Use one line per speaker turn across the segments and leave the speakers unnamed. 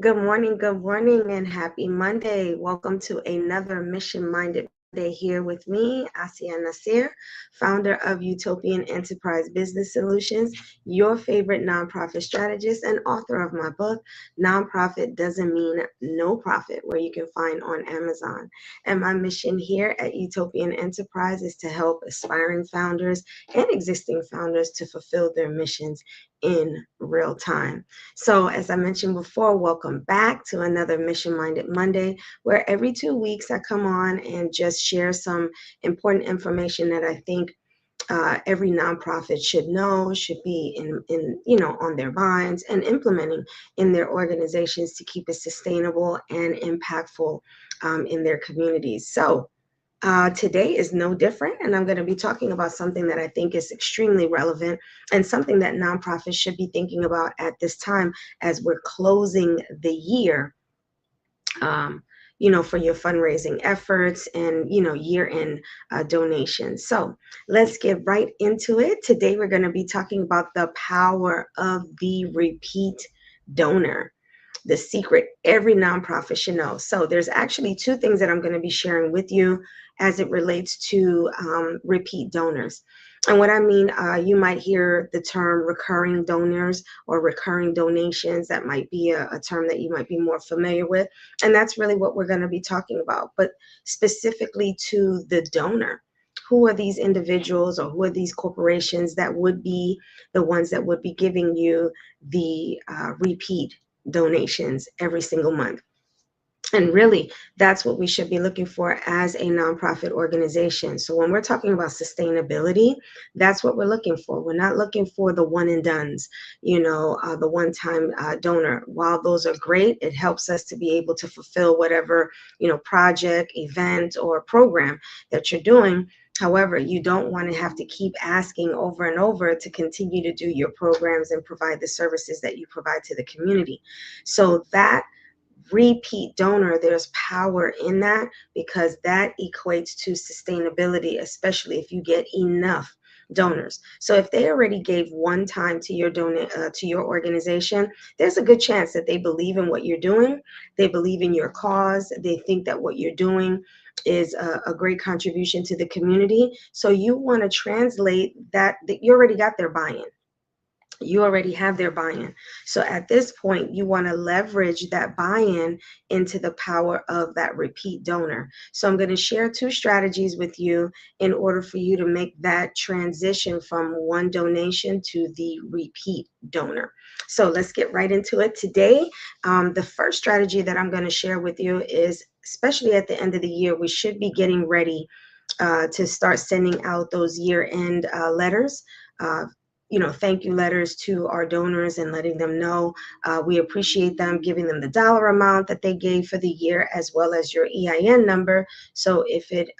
good morning, and happy Monday. Welcome to another Mission Minded Monday here with me, Asia Nasir, founder of Utopian Enterprise Business Solutions, your favorite nonprofit strategist, and author of my book, Nonprofit Doesn't Mean No Profit, where you can find on Amazon. And my mission here at Utopian Enterprise is to help aspiring founders and existing founders to fulfill their missions in real time. So, as I mentioned before, welcome back to another Mission Minded Monday, where every 2 weeks I come on and just share some important information that I think every nonprofit should know, should be on their minds and implementing in their organizations to keep it sustainable and impactful in their communities. So, today is no different, and I'm going to be talking about something that I think is extremely relevant and something that nonprofits should be thinking about at this time as we're closing the year. Um, for your fundraising efforts and year-end donations. So let's get right into it. Today we're going to be talking about the power of the repeat donor, the secret every nonprofit should know. So there's actually two things that I'm going to be sharing with you as it relates to repeat donors. And what I mean, you might hear the term recurring donors or recurring donations. That might be a term that you might be more familiar with. And that's really what we're going to be talking about. But specifically to the donor, who are these individuals or who are these corporations that would be the ones that would be giving you the repeat donations every single month? And really, that's what we should be looking for as a nonprofit organization. So when we're talking about sustainability, that's what we're looking for. We're not looking for the one and dones, the one-time donor. While those are great, it helps us to be able to fulfill whatever, project, event, or program that you're doing. However, you don't want to have to keep asking over and over to continue to do your programs and provide the services that you provide to the community. So that repeat donor, there's power in that because that equates to sustainability, especially if you get enough donors. So if they already gave one time to your to your organization, there's a good chance that they believe in what you're doing. They believe in your cause. They think that what you're doing is a great contribution to the community. So you want to translate that you already got their buy-in. You already have their buy-in. So at this point, you want to leverage that buy-in into the power of that repeat donor. So I'm going to share two strategies with you in order for you to make that transition from one donation to the repeat donor. So let's get right into it today. The first strategy that I'm going to share with you is, especially at the end of the year, we should be getting ready to start sending out those year-end letters. Thank you letters to our donors and letting them know we appreciate them, giving them the dollar amount that they gave for the year, as well as your EIN number. So if it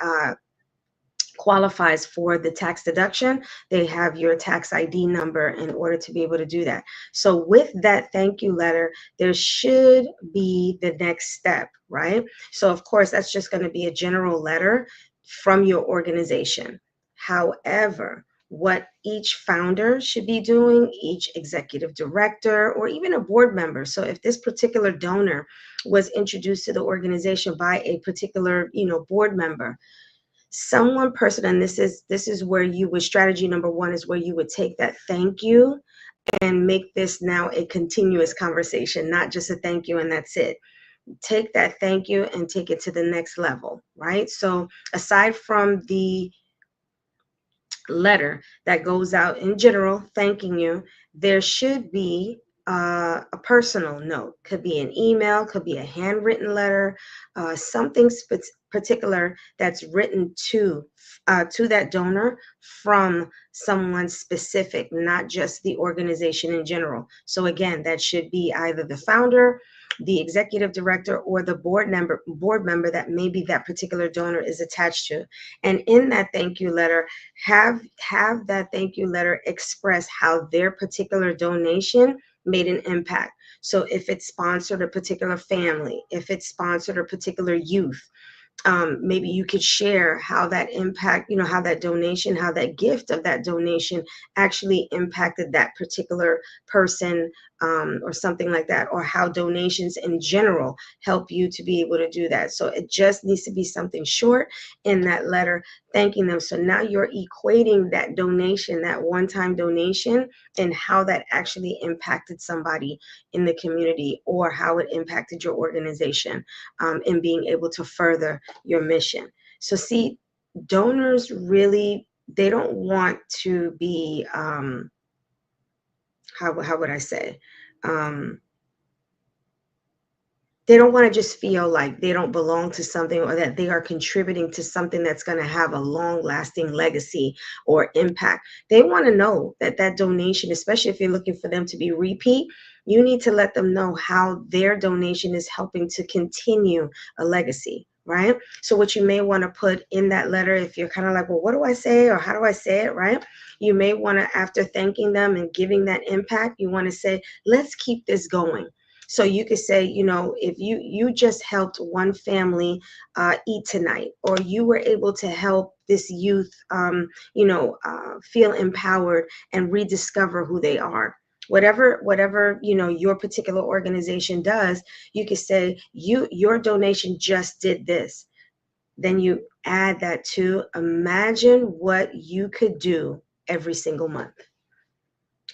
qualifies for the tax deduction, they have your tax ID number in order to be able to do that. So with that thank you letter, there should be the next step, right? So of course, that's just going to be a general letter from your organization. However, what each founder should be doing, each executive director, or even a board member. So if this particular donor was introduced to the organization by a particular, board member, and this is where you would, strategy number one is where you would take that thank you and make this now a continuous conversation, not just a thank you and that's it. Take that thank you and take it to the next level, right? So aside from the letter that goes out in general thanking you, there should be a personal note. Could be an email, could be a handwritten letter, something particular that's written to that donor from someone specific, not just the organization in general. So again, that should be either the founder, the executive director, or the board member that maybe that particular donor is attached to. And in that thank you letter, have that thank you letter express how their particular donation made an impact. So if it sponsored a particular family, if it sponsored a particular youth, maybe you could share how that impact, how that donation, how that gift of that donation actually impacted that particular person, or something like that, or how donations in general help you to be able to do that. So it just needs to be something short in that letter thanking them. So now you're equating that donation, that one-time donation, and how that actually impacted somebody in the community, or how it impacted your organization, in being able to further your mission. So see, donors really, they don't want to be, how would I say? Um, they don't want to just feel like they don't belong to something, or that they are contributing to something that's going to have a long lasting legacy or impact. They want to know that that donation, especially if you're looking for them to be repeat, you need to let them know how their donation is helping to continue a legacy, right? So what you may want to put in that letter, if you're kind of like, well, what do I say, or how do I say it, right? You may want to, after thanking them and giving that impact, you want to say, let's keep this going. So you could say, if you just helped one family eat tonight, or you were able to help this youth, feel empowered and rediscover who they are. Whatever your particular organization does, you could say your donation just did this. Then you add that to, imagine what you could do every single month.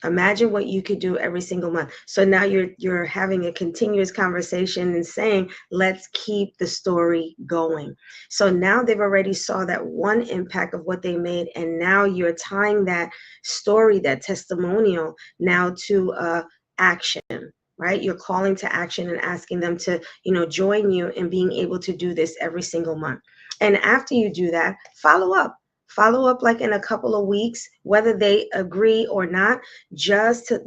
Imagine what you could do every single month. So now you're having a continuous conversation and saying, let's keep the story going. So now they've already saw that one impact of what they made, and now you're tying that story, that testimonial, now to action, right? You're calling to action and asking them to, join you in being able to do this every single month. And after you do that, follow up like in a couple of weeks, whether they agree or not, just to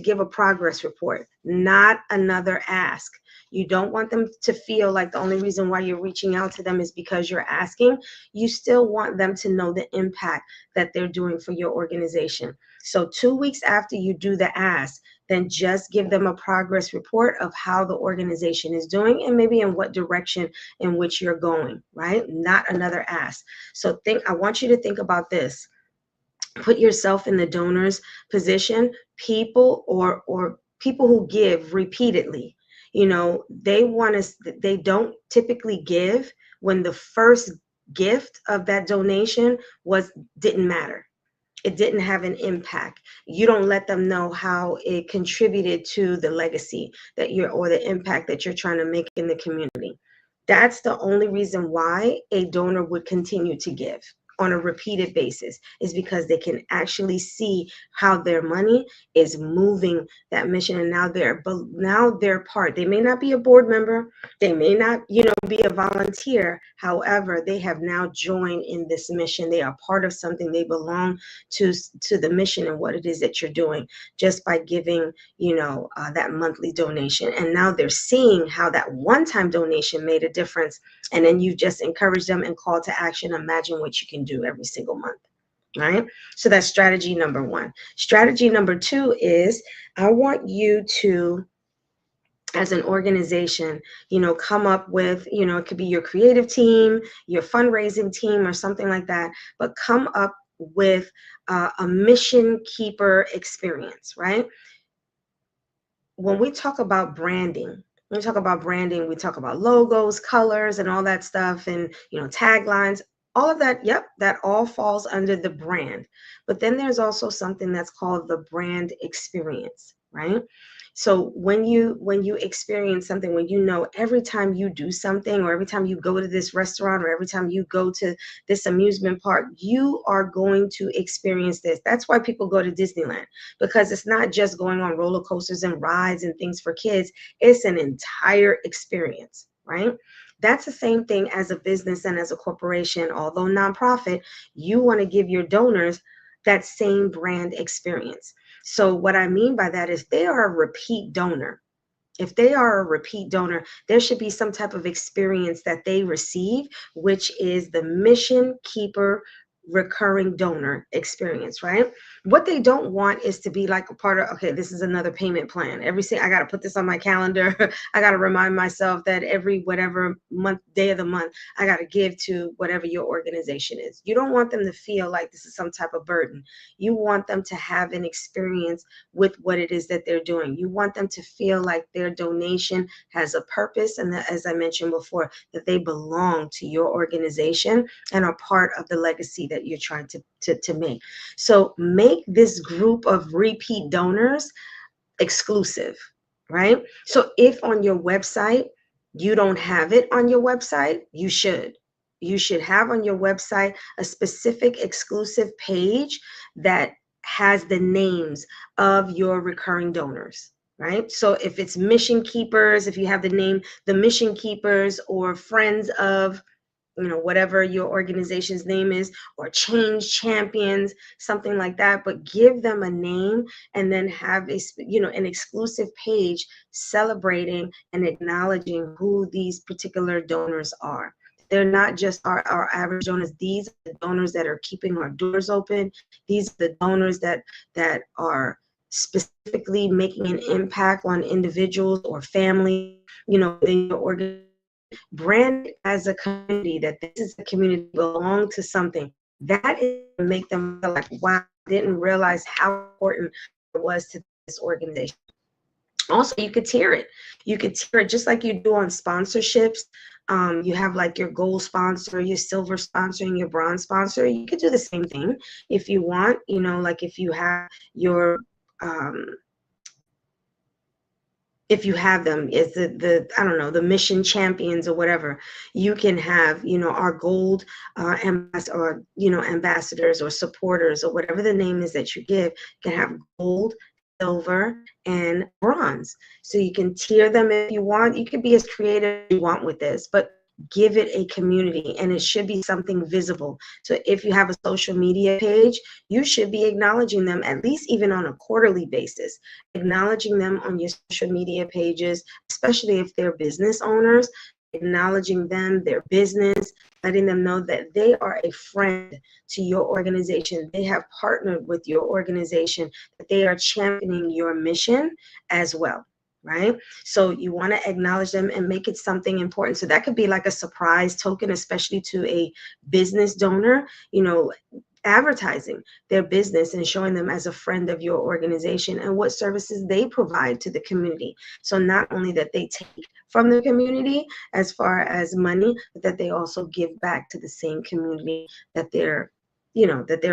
give a progress report, not another ask. You don't want them to feel like the only reason why you're reaching out to them is because you're asking. You still want them to know the impact that they're doing for your organization. So 2 weeks after you do the ask, then just give them a progress report of how the organization is doing, and maybe in what direction in which you're going, right? Not another ask. So I want you to think about this. Put yourself in the donor's position. People, or people who give repeatedly, they don't typically give when the first gift of that donation didn't matter. It didn't have an impact. You don't let them know how it contributed to the legacy or the impact that you're trying to make in the community. That's the only reason why a donor would continue to give on a repeated basis, is because they can actually see how their money is moving that mission. And now they're part. They may not be a board member, they may not be a volunteer. However, they have now joined in this mission. They are part of something. They belong to the mission and what it is that you're doing, just by giving that monthly donation. And now they're seeing how that one-time donation made a difference. And then you just encourage them and call to action. Imagine what you can do every single month. Right? So that's strategy number one. Strategy number two is, I want you to, as an organization, come up with, it could be your creative team, your fundraising team, or something like that, but come up with a mission keeper experience, right? When we talk about branding, we talk about logos, colors, and all that stuff, and taglines, all of that. Yep, that all falls under the brand. But then there's also something that's called the brand experience, right? So when you experience something, when every time you do something, or every time you go to this restaurant, or every time you go to this amusement park, you are going to experience this. That's why people go to Disneyland, because it's not just going on roller coasters and rides and things for kids. It's an entire experience, right? That's the same thing as a business and as a corporation. Although nonprofit, you want to give your donors that same brand experience. So what I mean by that is, they are a repeat donor. If they are a repeat donor, there should be some type of experience that they receive, which is the mission keeper recurring donor experience, right? What they don't want is to be like a part of, okay, this is another payment plan. I got to put this on my calendar. I got to remind myself that every whatever month, day of the month, I got to give to whatever your organization is. You don't want them to feel like this is some type of burden. You want them to have an experience with what it is that they're doing. You want them to feel like their donation has a purpose, and that, as I mentioned before, that they belong to your organization and are part of the legacy that you're trying to make. So make this group of repeat donors exclusive, right? So if on your website, you don't have it on your website, you should. You should have on your website a specific exclusive page that has the names of your recurring donors, right? So if it's Mission Keepers, if you have the name, the Mission Keepers, or Friends of, whatever your organization's name is, or Change Champions, something like that, but give them a name and then have an exclusive page celebrating and acknowledging who these particular donors are. They're not just our average donors. These are the donors that are keeping our doors open. These are the donors that are specifically making an impact on individuals or family, within your organization. Brand as a community, that this is a community that belong to something. That is to make them feel like, wow, I didn't realize how important it was to this organization. Also, you could tier it. You could tier it just like you do on sponsorships. You have like your gold sponsor, your silver sponsor, and your bronze sponsor. You could do the same thing if you want, like if you have your if you have them, is the I don't know, the Mission Champions or whatever, you can have, our gold ambassadors or supporters or whatever the name is that you give, can have gold, silver, and bronze. So you can tier them if you want. You can be as creative as you want with this, but give it a community, and it should be something visible. So if you have a social media page, you should be acknowledging them, at least even on a quarterly basis, acknowledging them on your social media pages, especially if they're business owners, acknowledging them, their business, letting them know that they are a friend to your organization. They have partnered with your organization, that they are championing your mission as well. Right? So you want to acknowledge them and make it something important. So that could be like a surprise token, especially to a business donor, advertising their business and showing them as a friend of your organization and what services they provide to the community. So not only that they take from the community as far as money, but that they also give back to the same community that they're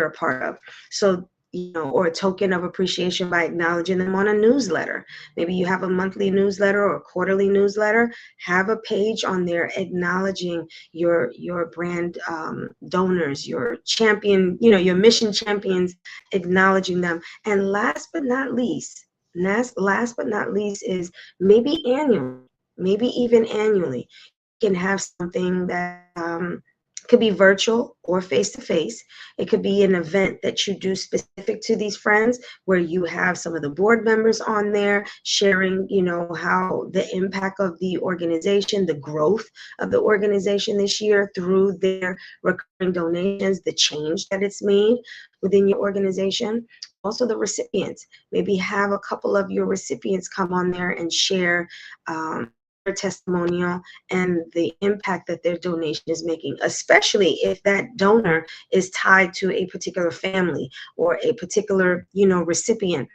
a part of. So, or a token of appreciation by acknowledging them on a newsletter. Maybe you have a monthly newsletter or a quarterly newsletter. Have a page on there acknowledging your brand donors, your champion, your mission champions, acknowledging them. And last but not least is maybe even annually, you can have something that could be virtual or face-to-face. It could be an event that you do specific to these friends, where you have some of the board members on there sharing, how the impact of the organization, the growth of the organization this year through their recurring donations, the change that it's made within your organization. Also the recipients, maybe have a couple of your recipients come on there and share their testimonial and the impact that their donation is making, especially if that donor is tied to a particular family or a particular, recipient.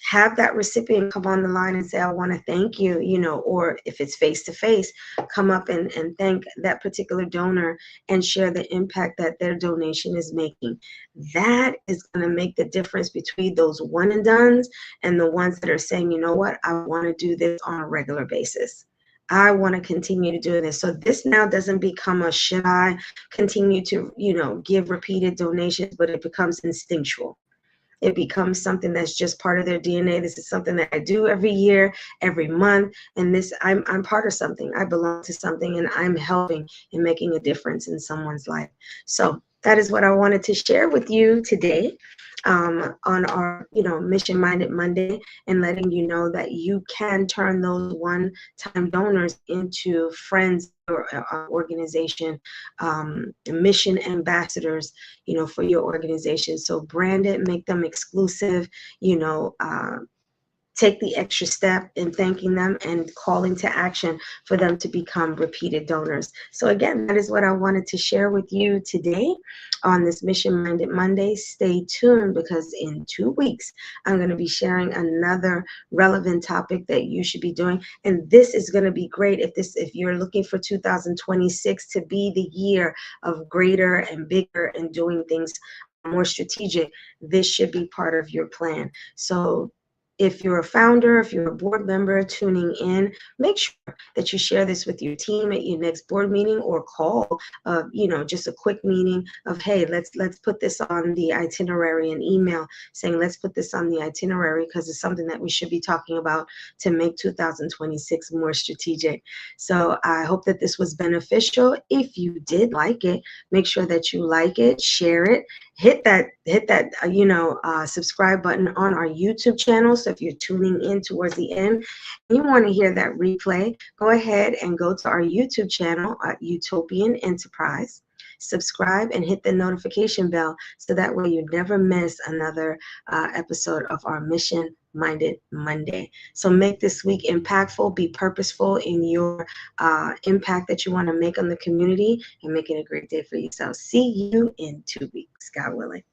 Have that recipient come on the line and say, I want to thank you, or if it's face-to-face, come up and thank that particular donor and share the impact that their donation is making. That is going to make the difference between those one and dones and the ones that are saying, you know what, I want to do this on a regular basis. I want to continue to do this. So this now doesn't become a should I continue to, give repeated donations, but it becomes instinctual. It becomes something that's just part of their DNA. This is something that I do every year, every month, and this I'm part of something. I belong to something, and I'm helping and making a difference in someone's life. So that is what I wanted to share with you today. on our, Mission Minded Monday, and letting you know that you can turn those one-time donors into friends or organization, mission ambassadors, for your organization. So brand it, make them exclusive, take the extra step in thanking them and calling to action for them to become repeated donors. So again, that is what I wanted to share with you today on this Mission Minded Monday. Stay tuned, because in 2 weeks, I'm going to be sharing another relevant topic that you should be doing. And this is going to be great if you're looking for 2026 to be the year of greater and bigger and doing things more strategic. This should be part of your plan. So if you're a founder, if you're a board member tuning in, make sure that you share this with your team at your next board meeting, or call, just a quick meeting of, hey, let's put this on the itinerary, and email saying, let's put this on the itinerary because it's something that we should be talking about to make 2026 more strategic. So I hope that this was beneficial. If you did like it, make sure that you like it, share it, hit that subscribe button on our YouTube channel. So if you're tuning in towards the end and you want to hear that replay, go ahead and go to our YouTube channel at Utopian Enterprise, subscribe, and hit the notification bell, so that way you never miss another episode of our Mission Minded Monday. So make this week impactful, be purposeful in your impact that you want to make on the community, and make it a great day for yourself. See you in 2 weeks, God willing.